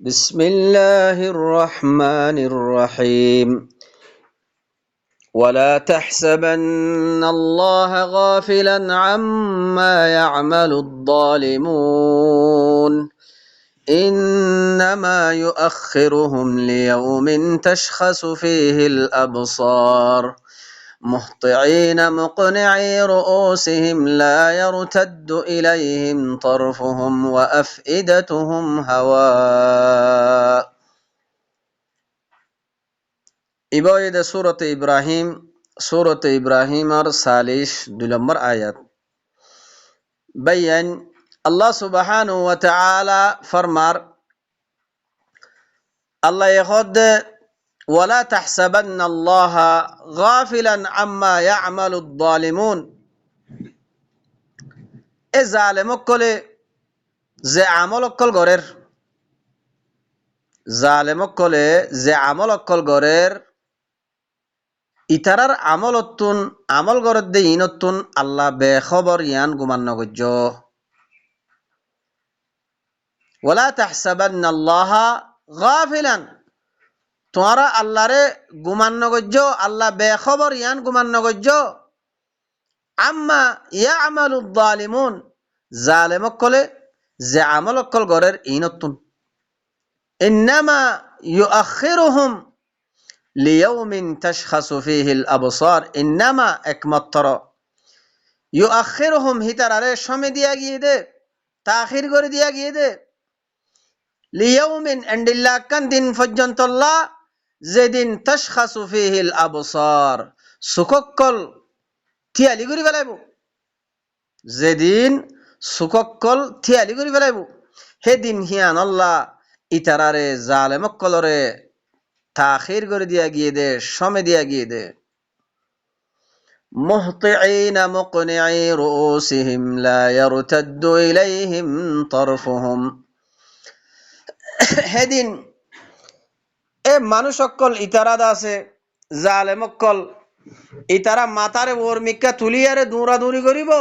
بسم الله الرحمن الرحيم ولا تحسبن الله غافلا عما يعمل الظالمون إنما يؤخرهم ليوم تشخص فيه الأبصار مهطعين مقنعي رؤوسهم لا يرتد إليهم طرفهم وأفئدتهم هواء ইবাইদে সূরতে ইব্রাহিমের ২ নম্বর আয়াত বাইয়ান আল্লাহ সুবহানাহু ওয়া তাআলা ফরমার আল্লাহ ইখদ ওয়ালা তাহসাবান্নাল্লাহা গাফিলান আম্মা ইয়ামালুদ যালিমুন এ জালেমকলে যে আমল অকল গরের জালেমকলে যে আমল অকল গরের ইতারার আমল গরত দে ইনতুন আল্লাহ বেখবর ইয়ান গুমান নগজ্য ওয়ালা তাহসাবান্নাল্লাহা গাফিলান তোমরা আল্লাহরে গুমান নগজ্য আল্লাহ বেখবর ইয়ান গুমান নগজ্য আম্মা ইয়ামালুদ যালিমুন জালেমকলে যে আমল অকল গরের ইনতুন ইন্নামা ইউআখিরুহুম লিয়াউমিন তাশখাসু ফীহিল আবসার ইন্নামা একমাত্র ইউআখিরুহুম হিতারারে সময় দিয়া গিয়ে দে তাখির করে দিয়া গিয়ে দে লিয়াউমিন এন্ডিল্লাকান দিন পর্যন্ত আল্লাহ যেদিন তাশখাসু ফীহিল আবসার সুকক্কল থিয়ালি করে ফেলাইব যেদিন সুকক্কল থিয়ালি করে ফেলাইব সেদিন হিয়ান আল্লাহ ইতারারে জালেমকলরে তাখির করে দিয়া গিয়ে দে সময় দিয়া গিয়ে দে মুহতিঈনা মুকনিঈ রুউসিহিম লা ইয়ারতাদ্দু ইলাইহিম তারফুহুম হেদিন এ মানুষ সকল ইতারাদা আছে জালেমকল ইতারা মাতারে ওর মিক্কা তুলিয়ারে দৌড়াদৌড়ি করিব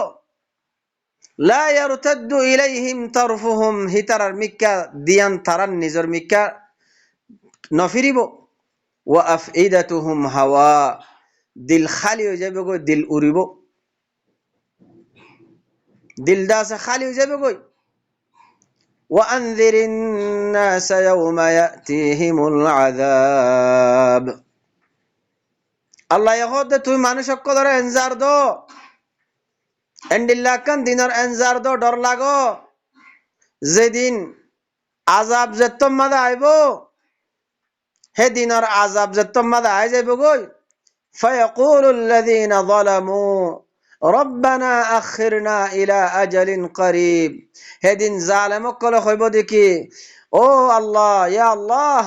লা ইয়ারতাদ্দু ইলাইহিম তারফুহুম হিতারার মিক্কা দিয়ান তারার নিজের মিক্কা নফিরিব ওয়া আফইদাতুহুম হাওয়া দিল খালি হয়ে যাবে গো দিল উড়িব দিলটা আছে খালি হয়ে যাবে গই ওয়া আনযিরিন নাস ইয়াওমা ইয়াতিহিমুল আযাব আল্লাহ ইহদে তুই মানুষ সকলের এনজার দো এন্ডিল্লাকান দিনের এনজার দো ডর লাগো যেদিন আযাব যেতম মাদা আইব হে দিনের আযাব যেতম মাদা আই যাইব গই ফায়াকুলুল লাযিনা যালামু রব্বানা আখিরনা ইলা আজালিন করিব হেদিন জালেমকলে হইব দেখি ও আল্লাহ ইয়া আল্লাহ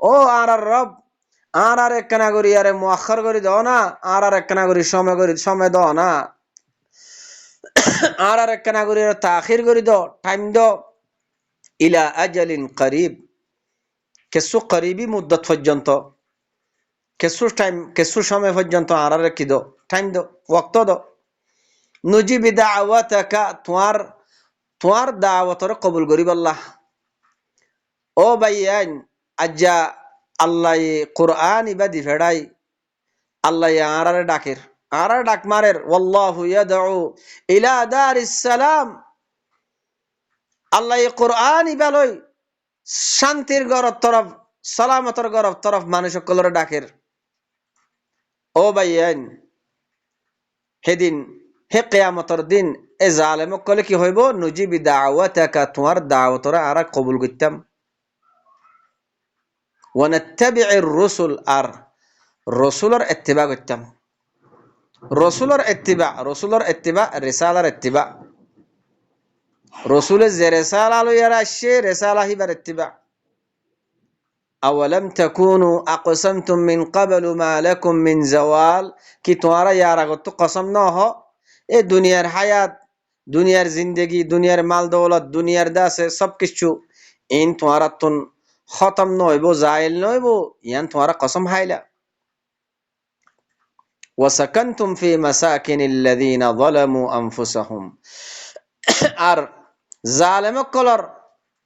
ও আর রব আর একখানা করি আরে মুআখার করে দাও না আর একখানা করি সময় দাও না আর একখানা করি তাখির করে দাও টাইম দাও ইলা আজালিন করিব কিছু করিবি মুদ্দত পর্যন্ত কিছু সময় পর্যন্ত আর কি দাও টাইম দাও ওয়াক্ত দাও নুজিবি দাওয়াতাকা তোমার দাওয়াতরে কবুল করিব আল্লাহ ও ভাইয়ান আজ্জা আল্লাহ কুরআন ইবাদি ফেড়াই আল্লাহ আরারে ডাকের আরারে ডাক মারের ওয়াল্লাহু ইয়াদউ ইলা দারিস সালাম আল্লাহ কুরআন ইবালই শান্তির গরব তরফ সালামতর গরব তরফ মানুষ সকলের ডাকের ও ভাইয়ান হেদিন হে কিয়ামতের দিন এ জালেমক কলে কি হইব নুজিবি দাওয়াতাকা তোমার দাওয়াতরে আরা কবুল করতাম ওয়া নাত্তাবিউর রাসূল আর রাসূলের ইত্তিবা করতাম রাসূলের ইত্তিবা রিসালার ইত্তিবা রাসূলের যে রিসালা লইয়া আসছে রিসালা হিবার ইত্তিবা আওয়ালাম তাকুনু আকসামতুম মিন ক্বাবলু মা লাকুম মিন জাওয়াল কি তোমরা ইয়ার আগত কসম না হ এ দুনিয়ার হায়াত দুনিয়ার জিন্দেগি দুনিয়ার মাল দৌলত দুনিয়ার দাসে সবকিছু ইন তোমরা তুন খতম নইব জাইল নইব ইয়ান তোমরা কসম হাইলা ওয়াসাকানতুম ফি মাসাকিনিল্লাযিনা যালামু আনফুসাহুম আর জালেমকলর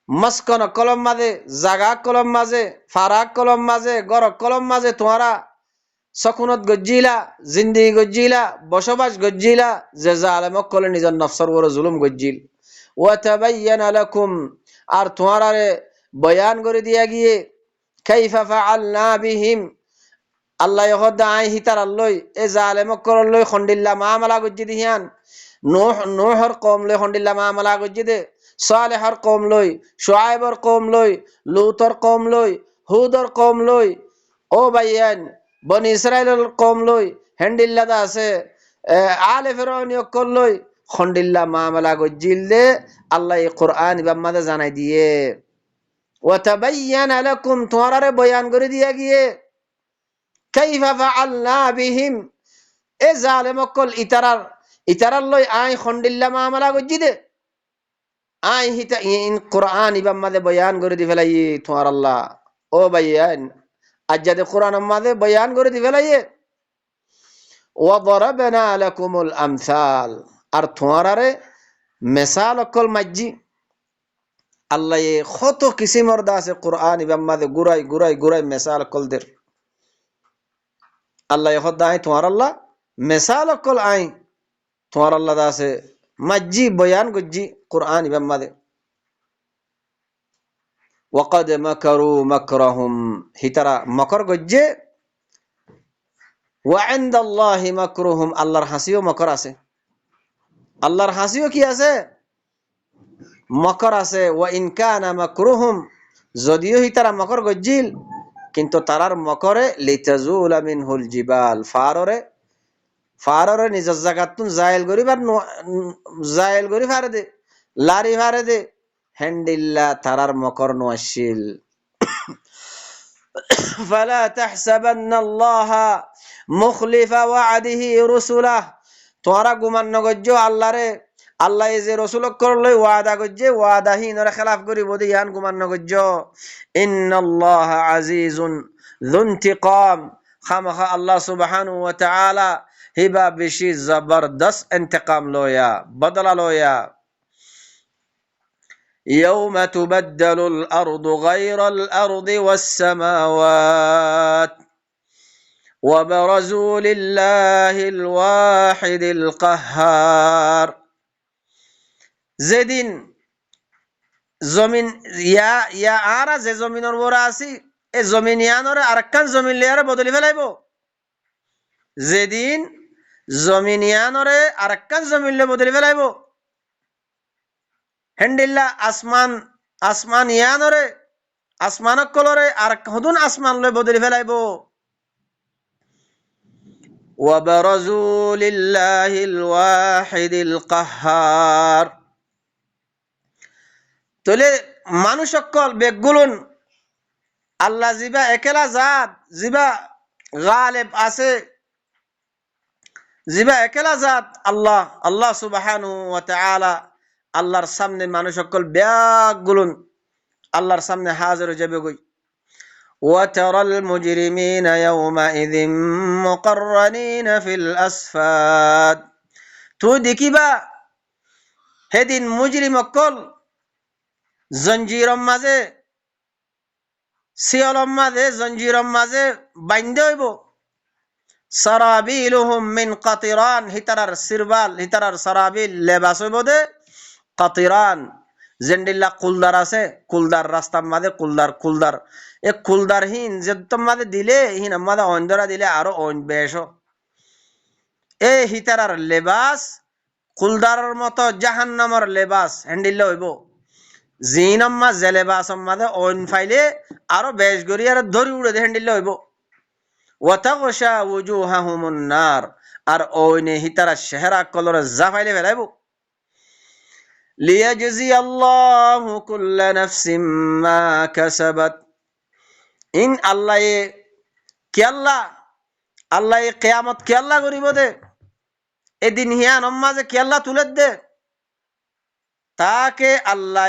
মস্কন কলম মাঝে, জাগা কলম মাঝে, ফারাক কলম মাঝে, গর কলম মাঝে তোমারা সকুনত গজ্জিলা, জিন্দিগি গজ্জিলা, বসবাস গজ্জিলা, যে জালেমক কলে নিজের নফসর বড় জুলুম গজ্জিল। ওয়াতাবাইয়ানা লাকুম, আর তোমারারে বয়ান করে দিয়া গিয়ে, কাইফা ফাআলনা বিহিম, আল্লাহ ইহদা আই হিতার আল্লই এ জালেমক করলই খন্ডিল্লা মামলা গজ্জি দিহিয়ান। নূহর কওম লই খন্ডিল্লা মামলা গজ্জি দে, সালেহর কওম লই, শুআয়বর কওম লই, লূতর কওম লই, হুদর কওম লই, ও ভাইয়ান বনি ইসরাইলের কওম লই হেন্ডিল্লাদা আছে আলে ফিরআউন কল লই খন্ডিল্লা মামলা গজ্জিল দে। আল্লাহ এই কোরআন ইবাম্মাদে জানাই দিয়ে ওয়াতাবায়ানা লাকুম, তোমারে বয়ান করে দিয়া গিয়ে কাইফা ফাআলনা বিহিম, এ জালেমকল ইতারার লই আই খন্ডিল্লা মামলা গজ্জি দে। আই হিতা ইন কোরআন ইবাম্মাদে বয়ান করে দি ফেলাই তোমার আল্লাহ। ও ভাইয়ান আজ্জাদে কোরআন আম্মাদে বয়ান করে দি ফেলাইয়ে। ওয়াদরাবনা লাকুমুল আমসাল, আর তোমারে মেসাল অকল মাজ্জি। আল্লাহ কত কিসিমর দা আছে কোরআন ইবাম্মাদে গুরাই গুরাই গুরাই মেসাল অকল দের। আল্লাহ খোদা আই তোমার আল্লাহ মেসাল অকল আই তোমার আল্লাহ দা আছে মাজ্জি বয়ান গজ্জি কোরআন ইবাম্মাদে। ওয়াকাদ মাকারু মাকরাহুম, হিতারা মকর গজ্জে। ওয়া ইনদাল্লাহি মাকরুহুম, আল্লাহর হাসিও মকর আছে। আল্লাহর হাসিও কি আছে? মকর আছে। ওয়া ইন কানা মাকরুহুম, যদিও হিতারা মকর গজ্জিল কিন্তু তারার মকরে লিতাজুলা মিনহুল জিবাল, ফাররে নিজের জায়গাতুন জায়েল গরি ফারে দে, লারি ফারে দে, হেন্ডিল্লা তারার মকর নোয়াশিল। ফালা তাহসাবান্নাল্লাহা মুখলিফা ওয়াদিহি রুসুলাহ, তোরা গুমান নগজ্জ আল্লাহরে, আল্লাহ যে রসুলক করলে ওয়াদা গজ্জে ওয়াদাহীনরে খেলাফ করি বদি ইয়ান গুমান নগজ্জ। ইন্নাল্লাহা আজিজুন যুনতিকাম, খামখা আল্লাহ সুবহানাহু ওয়া তাআলা হিবা বেশি জবরদস্ত ইন্তেকাম লয়া, বদলা লয়া। يوم تبدل الأرض غير الأرض والسماوات وبرزوا لله الواحد القهار, যেদিন জমিন ইয়া আরা যে জমিনের বড় আছি এ জমিন ইয়ানরে আরেকখান জমিন লিয়ারে বদলি ফেলাইব। যেদিন জমিন ইয়ানরে আরেকখান জমিন লে বদলি ফেলাইব, হেন্ডিল্লা আসমান ইয়ানরে আসমানক কলরে আর হদুন আসমান লয় বদলি ফেলাইব। ওয়াবারাজু লিল্লাহিল ওয়াহিদিল কাহ্হার, তলে মানুষ সকল বেগুলুন আল্লাহ জিবা একেলা জাত, জিবা গালেব আছে, জিবা একেলা জাত আল্লাহ, আল্লাহ সুবহানাহু ওয়া তাআলা আল্লাহর সামনে মানুষ সকল ব্যাগুলুন আল্লাহর সামনে হাজির হয়ে যাবে গই। ওয়াতারাল মুজরিমিনা ইয়াওমাইযিন মুকাররানিনা ফিল আসফাদ, তুই দেখিবা হেদিন মুজরিম সকল জঞ্জিরম মাঝে, শিয়লম মাঝে, জঞ্জিরম মাঝে বাইন্ধে হইব। সারাবিলুহুম মিন কাতিরান, হিতারার সিরবাল, হিতারার সারাবিল লেবাস হইব দে কাতিরান, জেন্ডিল্লা কুলদার আছে, কুলদার রাস্তার মাঝে কুলদার এ কুলদার হিন যেতম মাঝে দিলে হিন আমাদের অন্ধরা দিলে আরো বেশ। এ হিতারার লেবাস কুলদারের মতো জাহান্নামর লেবাস হ্যান্ডিল্লা হইব। জিনম্মা যে লেবাস মাঝে অন ফাইলে আরো বেশ গড়ি আর ধরি উড়ে হ্যান্ডিল্লা হইব। ওয়াতাগশা ওয়ুজুহাহুমুন নার, আর ওইনে হিতারা চেহারা কলর জাফাইলে ফেলাইব। লিয়াজজিয়াল্লাহু কুল্লা নাফসিম মা কাসাবাত, ইন আল্লাহ কি আল্লাহ কিয়ামত কি আল্লাহ করিব দে, এদিন হিয়ান মাঝে কি আল্লাহ তুলে দে, তাকে আল্লাহ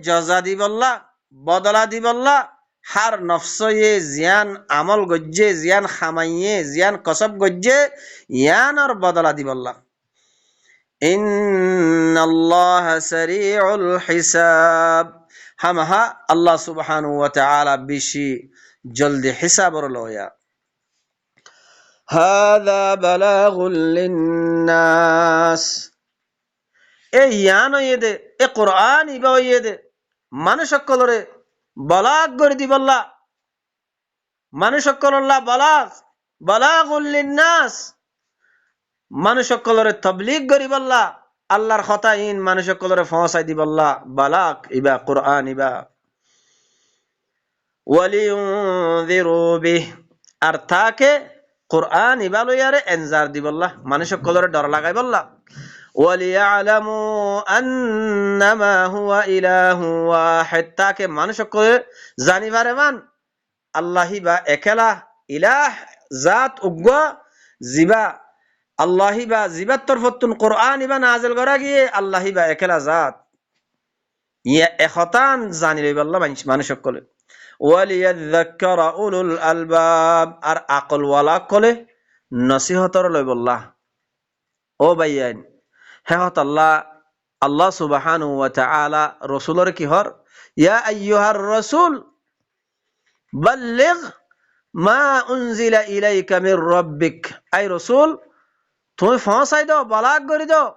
জজা দিবল্লা, বদলা দিবল্লা, হার নফসয়ে জিয়ান আমল গজ্জে, জিয়ান খামাইয়ে, জিয়ান কসব গজ্জে ইয়ানর বদলা দিবল্লা। ইন্নাল্লাহা সারিউল হিসাব, হামাহা আল্লাহ সুবহানাহু ওয়া তাআলা বেশি জলদি হিসাবর লয়া হাযা বালাগুল লিন্নাস এই ইয়ান ইয়েদে এ কোরআন ইবা ইয়েদে মানুষ সকলরে বালাগ করে দিবল্লা মানুষ সকলল্লা বালাগুল লিন্নাস মানুষ সকলরে তাবলীগ করিবল্লা আল্লাহর কথা ইন মানুষ সকলরে পৌঁছাই দিবল্লা বালাগ ইবা কোরআন ইবা ওয়ালিউনযিরু বিহ আর তাকে কোরআন ইবা লয়ারে এনজার দিবল্লা মানুষ সকলরে ডর লাগাইবল্লা ওয়ালিয়ালামু আন্নামা হুয়া ইলাহু ওয়াহিদ তাকে মানুষ সকলে জানিবারে মান আল্লাহি বা একেলা ইলাহ জাত উগ্গা জিবা আল্লাহি বা জিবাত তরফতুন কোরআন ইবা নাজিল করা গিয়ে আল্লাহি বা একেলা জাত ইয়া এখতান জানি লইবাল্লাহ মানুষ সকলে ওয়ালিয়াযাক্কারা উলুল আলবাব আর আকল ওয়ালা কলে নসিহতর লইবল্লাহ ও ভাইয়ান হেহত আল্লাহ সুবহানাহু ওয়া তাআলা রাসূলের কি হর ইয়া আইয়ুহার রাসূল বাল্লিগ মা উনজিলা ইলাইকা মির রাব্বিক আই রাসূল তুমি পৌঁছাই দাও বালাগ করে দাও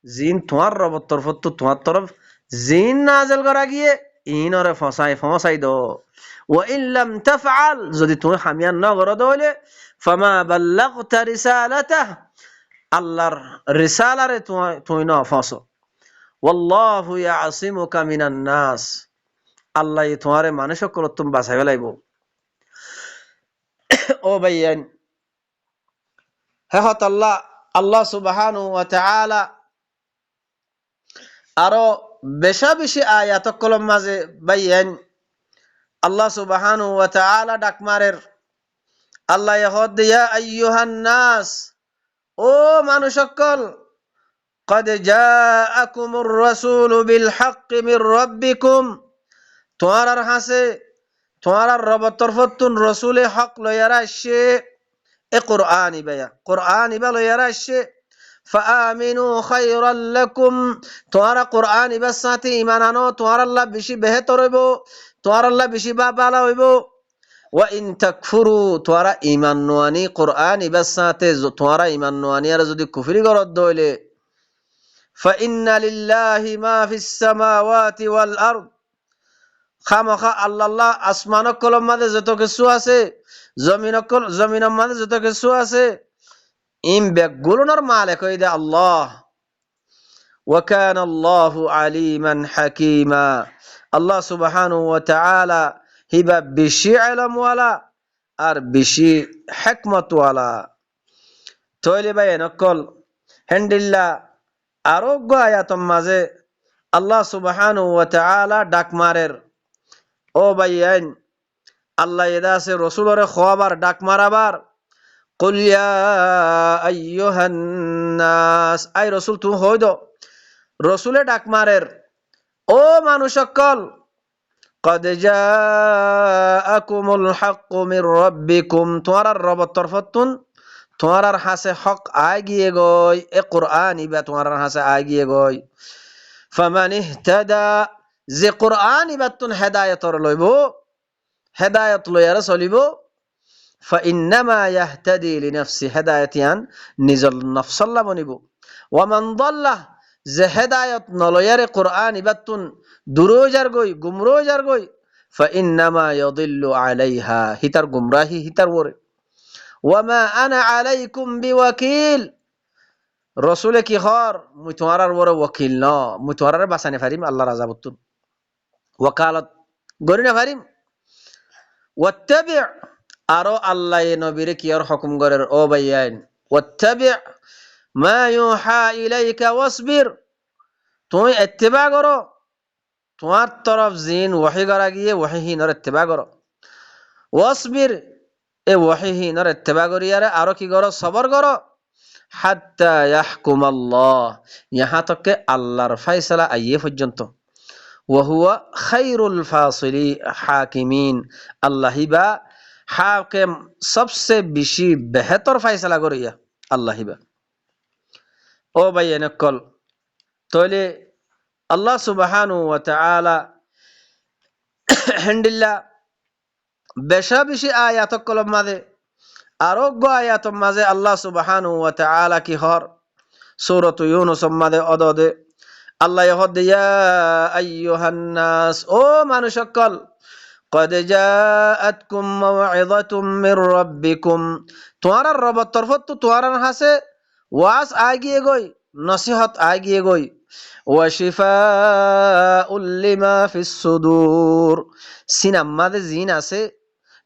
জিন তোমার রবের তরফ তো তোমার তরফ জিন নাজিল করা গিয়ে ইনরে পৌঁছাই দাও ওয়া ইন লাম তাফআল যদি তুমি হামিয়ান না করো তাহলে ফামা বাল্লাগতা রিসালাতাহ আল্লাহর রিসালারে তুমি না পৌঁছো ওয়াল্লাহু ইয়াসিমুকা মিনান নাস আল্লাহ তোমারে মানুষ সকল তুমি বাঁচাই লাইব ও ভাইয়ান হেহত আল্লাহ সুবহানাহু ওয়া তাআলা আরো বেশি আয়াত কলম মাঝে ভাইয়ান আল্লাহ সুবহানাহু ওয়া তাআলা ডাকমারের আল্লাহ ইহদ ইয়া আইয়ুহান নাস ও মানুষ সকল قد جاءكم الرسول بالحق من ربكم তোমার হাসে তোমার রবের তরফতুন রাসূলে হক লয়ারা আসে এ কোরআন ইবা লয়ারা আসে ফাআমিনু খায়রাল লাকুম তোমার কোরআন ইবা সাথে ঈমান আনো তোমার আল্লাহ বেশি বেহতর হইব তোমার আল্লাহ বেশি ভালো হইব ওয়া ইন তাকফুরু তোমার ঈমান নোয়ানি কোরআন ইবা সাথে তোমার ঈমান নোয়ানি আর যদি কুফরি করত দইলে فإن لله ما في السماوات والأرض খামখা আল্লাহ আসমান কলম মাঝে যত কিছু আছে জমিনের মাঝে যত কিছু আছে ইম বেগুলোর মালিক হইদে আল্লাহ ওয়া কানা আল্লাহু আলিমান হাকীমা আল্লাহ সুবহানাহু ওয়া তাআলা হিবা বেশি ইলম ওয়ালা আর বেশি হিকমত ওয়ালা তইলে ভাই নকল হেন্ডিল্লা আরোগ্য আয়াতম মাঝে আল্লাহ সুবহানাহু ওয়া তাআলা ডাক মারের ও ভাইয়ান আল্লাহ এদাসে রাসূলরে খোয়াবার ডাক মারাবার কুল ইয়া আইয়ুহান নাস আই রাসূল তুমি হই দাও রাসূলে ডাক মারের ও মানুষ সকল قد جاءكم الحق من ربكم তোমার রবের তরফতুন তোমার হাসে হক আগিয়ে গই এ কোরআন ইবা তোমার হাসে আগিয়ে গই ফামান ইহতাদা যে কোরআন ইবাতুন হেদায়েতর লইব হেদায়েত লয়ারে চলিব ফাইন্নামা ইয়াহতাদি লিনাফসি হেদায়েতিয়ান নিজল নফসল্লা বনিব ওয়ামান দাল্লাহ যে হেদায়েত নলয়ারে কোরআন ইবাতুন দুরোজার গই গুমরোজার গই ফাইন্নামা ইয়াদিল্লু আলাইহা হিতার গুমরাহি হিতার ওরে ওয়ামা আনা আলাইকুম বিওয়াকিল রাসূলে কি হর মুই তোমার ওরে ওয়াকিল ন মুই তোমার বাঁচানে পারিম আল্লাহর আযাবতুন ওয়াকালত গরিনা পারিম ওয়াত্তাবি আরো আল্লাহ নবীরে কি আর হুকুম করের ও ভাইয়ান ওয়াত্তাবি মা ইউহা ইলাইকা ওয়াসবির তুমি ইত্তিবা করো তোমার তরফ জিন ওহী করা গিয়ে ওহীহীনর ইত্তিবা করো ওয়াসবির এ ওহীহীনর ইত্তিবা করিয়ারে আরো কি করো সবর করো হাত্তা ইয়াহকুমাল্লাহ ইহা তক আল্লাহর ফয়সালা আইয়ে পর্যন্ত ওয়াহুয়া খায়রুল ফাসিলি হাকিমিন আল্লাহিবা হাকিম সবচেয়ে বেশি বেহতর ফয়সালা করিয়া আল্লাহিবা ও ভাই নকল তাহলে আল্লাহ সুবহানাহু ওয়া তাআলা হেন্ডিল্লা বেশা বেশি আয়াত কলম মাঝে আরোগ্য আয়াত মাঝে আল্লাহ সুবহানাহু ওয়া তাআলা কি হর সূরাত ইউনূস মাঝে অদদে আল্লাহ ইহদ ইয়া আইয়ুহান নাস ও মানুষ সকল قد جاءتكم موعظة من ربكم তোমার রবের তরফ তো তোমার হাসে ওয়াজ আগিয়ে গই নসিহত আগিয়ে গই ওয়াশিফাউল লিমা ফিস সুদূর সিনাম মাদে জিন আছে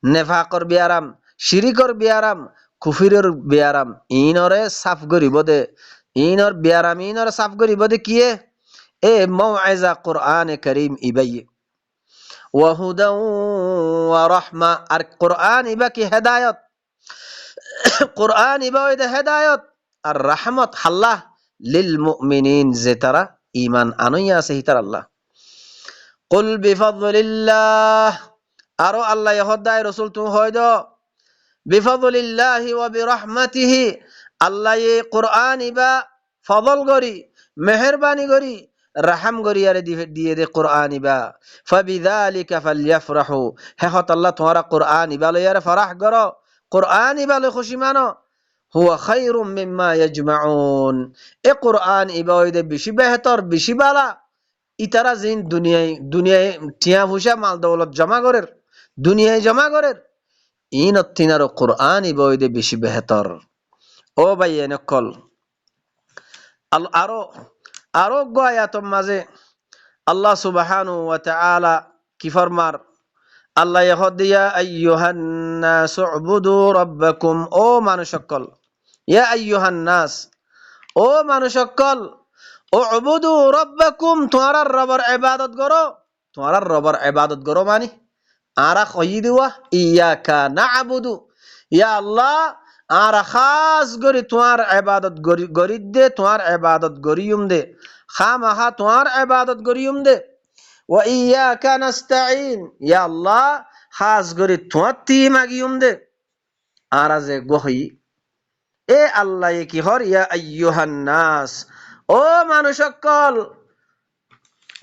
নেফাকর বিয়ারাম শিরিকর বিয়ারাম কুফিরের বিয়ারাম ইনরে সাফ গরিব দে ইনর বিয়ারাম ইনরে সাফ গরিব দে কিয়ে এ মাউইজা কুরআন কারীম ইবাই ওয়াহুদা ওয়া রাহমা আর কুরআন ইবা কি হেদায়েত কুরআন ইবা ওইদে হেদায়েত আর রাহমত আল্লাহ লিল মুমিনিন যে তারা ঈমান আনইয়া আছে হিতার আল্লাহ কুল বিফাদলিল্লাহ আরো আল্লাহ ইহদায় রাসূল তুমি হয়দ বিফাদলিল্লাহি ওয়া বিরহমাতিহি আল্লাহ এই কুরআন ইবা ফজল গরি মেহেরবানি গরি রাহম গরি আরে দিয়ে দে কুরআন ইবা ফাবিযালিকা ফালইফরাহু হে হত আল্লাহ তোমারা কুরআন ইবা লয়ারে ফরাহ করো কুরআন ইবা লে খুশি মানো হুয়া খায়রুম মিম্মা ইয়াজমাউন এ কুরআন ইবা হইদে বেশি বেহতর বেশি বালা ইতারা জিন দুনিয়ায় টিয়া পয়সা মাল দৌলত জমা করের দুনিয়ায় জমা করের ইন তিনার কুরআন ইবা হইদে বেশি বেহতর ও ভাই এনেকল আরো আরোগ্য আয়াতম মাঝে আল্লাহ সুবহানাহু ওয়া তাআলা কি ফরমার আল্লাহ ইয়া আইয়ুহান নাস উবুদু রাব্বাকুম ও মানুষ সকল ইয়া আইয়ুহান নাস ও মানুষ সকল উবুদু রাব্বাকুম তোমার রবের ইবাদত করো তোমার রবের ইবাদত করো মানে আরা কই দিওয়া ইয়াকা না'বুদু ইয়া আল্লাহ আর খাস গরি তোমার ইবাদত গরি দে তোমার ইবাদত গরিয়ুম দে খামাহা তোমার ইবাদত গরিয়ুম দে ওয়া ইয়াকা নাস্তাঈন ইয়া আল্লাহ খাস গরি তোমার তি মাগিয়ুম দে আর যে গহি এ আল্লাহ কি হর ইয়া আইয়ুহান নাস ও মানুষ সকল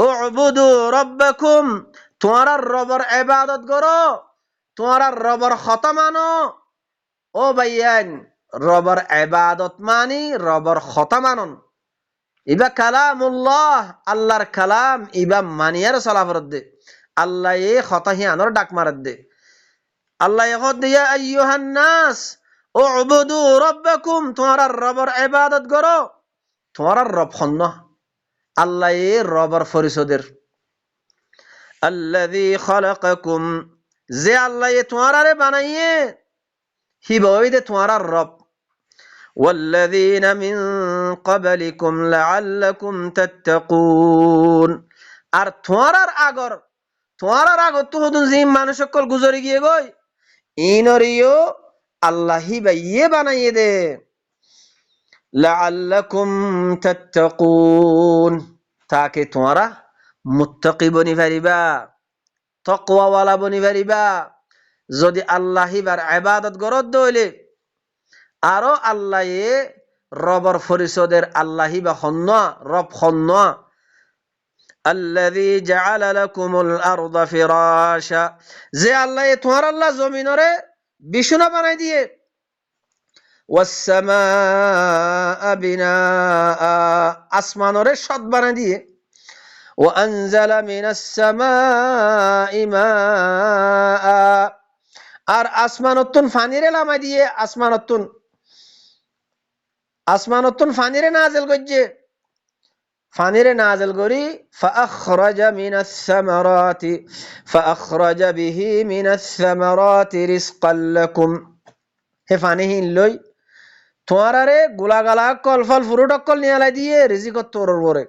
উবুদু রাব্বাকুম তোমার রবের ইবাদত করো তোমার রবের কথা মানো ও ভাইয়ান রবের ইবাদত মানি রবের কথা মানন ইবা কালামুল্লাহ আল্লাহর কালাম ইবা মানিয়ার চলাফরত দে আল্লাহ এ কথা হিয়ানোর ডাক মারত দে আল্লাহ ইহদ ইয়া আইয়ুহান নাস উবুদু রাব্বাকুম তোমার রবের ইবাদত করো তোমার রব খন্ন আল্লাহ এ রবের ফরিসদের আল্লাযী খালাকাকুম যে আল্লাহ এ তোমারে বানাইয়ে হিবইদে তোমার রব والذين من قبلكم لعلكم تتقون আর তোমার আগর তো হদুন জিম মানুষ সকল গুজরি গিয়ে গই ইনরিও আল্লাহি বাইয়ে বানাইয়ে দে লাআল্লাকুম তাত্তাকুন তাকে তোমরা মুত্তাকি বনি পারিবা তাকওয়াওয়ালা বনি পারিবা যদি আল্লাহিবার ইবাদত গরদ দইলে আরো আল্লাহ এ রবর ফরিসদের আল্লাহি বা খন্ন রব খন্ন আল্লাযী জাআলা লাকুমুল আরদা ফিরাশা যে আল্লাহ এ তোমার আল্লাহ জমিনরে বিছানা বানাই দিয়ে ওয়াস সামাআ বিনাআ আসমানরে ছাদ বানাই দিয়ে ওয়া আনজালা মিনাস সামাই মাআ আর আসমানতুন ফানিরে লামাই দিয়ে আসমানতুন ফানিরে নাজিল করছে ফানিরে নাজিল করি ফাআখরাজা বিহি মিনাস সামারাতি রিজকাল লাকুম হে ফানিহিন লই তোমারে গোলাগালা কল ফল ফ্রুট অকল নিয়ালাই দিয়ে রিজিকত তোরর বরে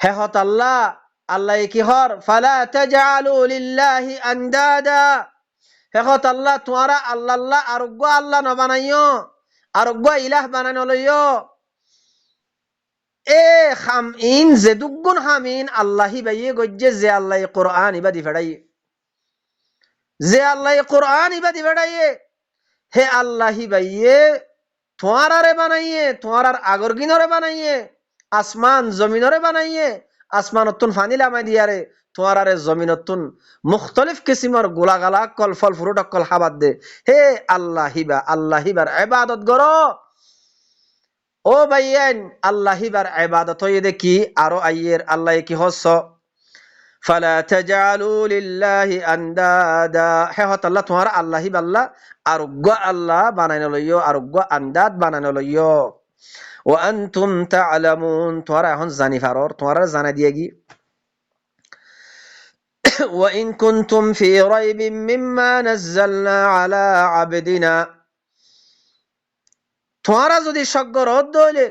হে হত আল্লাহ কি হর ফালা তাজআলু লিল্লাহি আনদাদা হে হত আল্লাহ তোমারা আল্লাহ আরোগ্য আল্লাহ ন বানাইও আরোগ্য ইলাহ বানানো লইও এ খামিন যে দুগুণ খামিন আল্লাহি বাইয়ে গজ্জে যে আল্লাহ কোরআন ইবাদি ফেড়াইয়ে যে আল্লাহ কোরআন ইবাদি ফেড়াইয়ে হে আল্লাহি বাইয়ে তোমারারে বানাইয়ে তোমার আগর গিনরে বানাইয়ে আসমান জমিনরে বানাইয়ে আসমানতুন ফানি লামাই দিয়ারে তোমার আরে জমিনতুন মুখতলিফ কিসিমর গোলাগালা কল ফল ফুরুট কল হাবাদ দে। হে আল্লাহ হিবার ইবাদত করো। ও ভাইয়েন আল্লাহ হিবার ইবাদত হয়ে দেখি আরো আইয়ের আল্লাহ কি হস ফালা তাজালু লিল্লাহি আন্দাদা। হে হত আল্লাহ তোমার আল্লাহ হিবাল্লাহ আরোগ্য আল্লাহ বানাইন লইও, আরোগ্য আন্দাদ বানাইন লইও। ও আনতুম তা'লামুন তোমরা এখন জানি ফারর, তোমরা জানা দিয়ে কি وإن كنتم في ريب مما نزلنا على عبدنا তোমরা যদি সগ্গরদ দইলে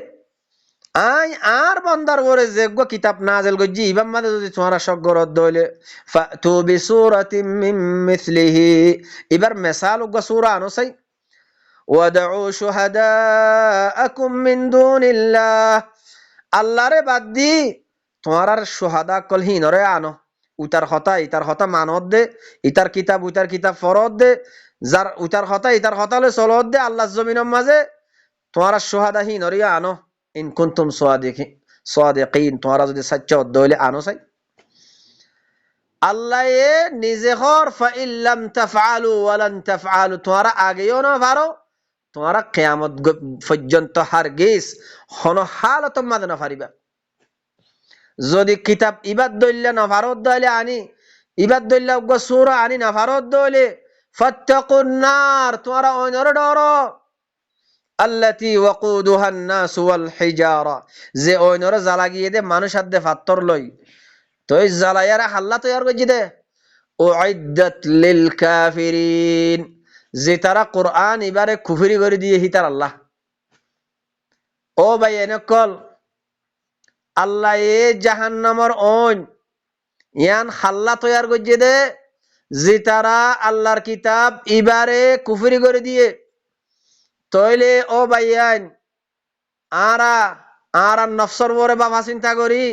আই আর বান্দার ওরে যেগো কিতাব নাযিল গজি ইবাম মাদে যদি তোমরা সগ্গরদ দইলে ফাতু বিসূরাতিন মিন মিসলিহি এবার মিসাল গো সূরা আনসাই ওয়াদউ শুহাদাআকুম মিন দুনিল্লাহ আল্লাহরে বাদ দি তোমরা শুহাদা কলহিনরে আনো। ইতার হতা মানত দে, ইতার কিতাব ফরদ দে, যার ইতার হতা লে চলত দে আল্লাহ জমিনের মাঝে তোমরা সোহাদাহীন অরিয়া আনো। ইন কুনতুম সাদিকিন তোমরা যদি সচ্চ দইলে আনো চাই আল্লাহ এ নিজে হর ফাইল্লাম তাফআলু ওয়ালান তাফআলু তোমরা আগেও না পারো, তোমরা কিয়ামত পর্যন্ত হারগিজ হন হালত মাঝে না পারিবা। যদি কিতাব ইবাদ দইল্লা না ভারত দইলে আনি ইবাদ দইল্লা উগ্র সূরা আনি না ভারত দইলে ফাত্তাকুন নার তোমরা অনর ডরো আল্লাতী ওয়াকুদুহা আন-নাস ওয়াল হিজারা যে অনর জ্বালা গিয়ে দে মানুষ হাতে পাথর লই তো এই জ্বালায়ারা হাল্লা তৈয়ার করজি দে উইদ্দাত লিল কাফিরিন যে তারা কোরআন এবারে কুফরি করে দিয়ে হিতার আল্লাহ। ও ভাই এনেকল আল্লাহ এ জাহান্নামর ওন ইয়ান হাল্লা তৈয়ার করছে দে যে তারা আল্লাহর কিতাব ইবারে কুফরি করে দিয়ে তইলে ও ভাইয়ান আর নফসর বরে বাবা চিন্তা করি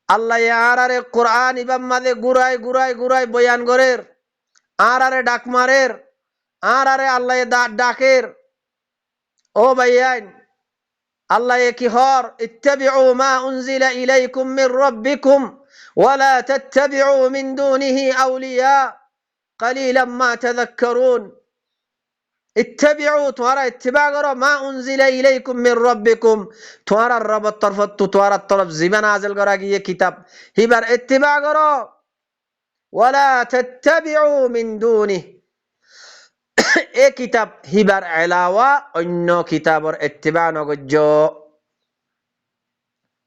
আল্লাহ আরে কোরআন ইবাম মাদে গুরাই বয়ান করের আরে ডাক মারের আরে আল্লাহ ডাকের। ও ভাইয়ান আল্লাহ কি হর ইত্তাবিউ মা উনজিলা ইলাইকুম মির রাব্বিকুম ওয়ালা তাত্তাবিউ মিন দুনিহি আউলিয়া কালিলাম মা তাযাক্কারুন। ইত্তাবিউ তোমরা ইত্তিবা করো মা উনজিলা ইলাইকুম মির রাব্বিকুম তোমরা রবের তরফ জিবা নাযিল করা গিয়ে কিতাব হিবার ইত্তিবা করো ওয়ালা তাত্তাবিউ মিন দুনিহি এ কিতাব হিবার এলাওয়া অন্য কিতাবর ইত্তিবা নগজ্য।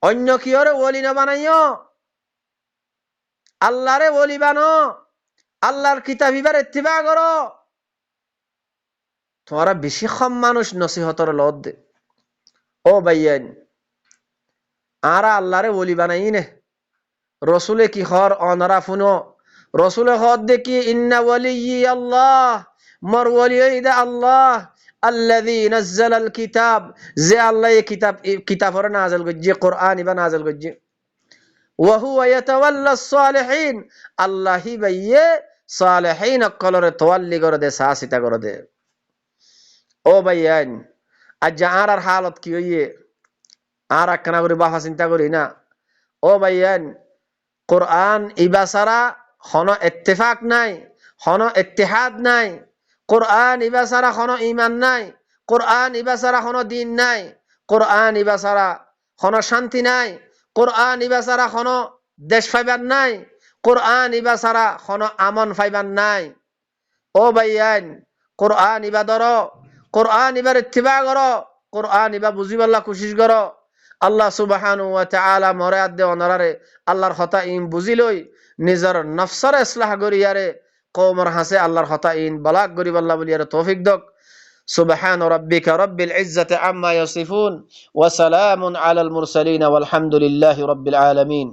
অন্য কিয়রে ওলি না বানাইও আল্লাহরে ওলি বানো, আল্লাহর কিতাব হিবার ইত্তিবা করো। তোমরা বেশি কম মানুষ নসিহতর লত দে। ও ভাইয়ান আরা আল্লাহরে ওলি বানাই নে রসুলে কি হর অনরা ফুনো রসুলে হদ দেখি ইন্না ওয়ালিয়্যি আল্লাহ মর ওলি দে আল্লাহ আল্লাযী নাযালাল কিতাব যে আল্লাহ কিতাবরে নাযিল করছে কোরআন ইবা নাযিল করছে ওয়া হুয়া ইয়াতাওয়াল্লাস সালিহিন আল্লাহি বাইয়ে সালিহিন কলরে তাওয়াল্লি করে দে সাসিতা করে দে। ও ভাইয়ান আজ আর হালত কি হইয়ে আর একখানা করে বাফা চিন্তা করি না। ও ভাইয়ান কোরআন ইবা সারা হন ইত্তেফাক নাই, হন ইত্তেহাদ নাই, কোরআন ইবা সারা হন ইমান নাই, কোরআন ইবা সারা হন দিন নাই, কোরআন ইবা সারা হন শান্তি নাই, কোরআন ইবা সারা হন দেশ ফাইবার নাই, কোরআন ইবা সারা হন আমন ফাইবার নাই। ও ভাইয়ান কোরআন ইবা ধরো, কোরআন ইবার ইত্তিবা করো, কোরআন ইবা বুঝিবাল্লা কোশিশ করো। আল্লাহ সুবহানাহু ওয়া তাআলা মরাদ দে অনরারে আল্লাহর হতা ইন বুঝিলই নিজের নফসর ইসলাহ করিয়ারে কওমর হাসে আল্লাহর হতা ইন বালাগ করিবাল্লা বলিয়ারে তৌফিক দক। সুবহান রাব্বিকা রাব্বিল ইজ্জাতি আম্মা ইয়াসিফুন ওয়া সালামুন আলাল মুরসালিন ওয়াল হামদুলিল্লাহি রাব্বিল আলামিন।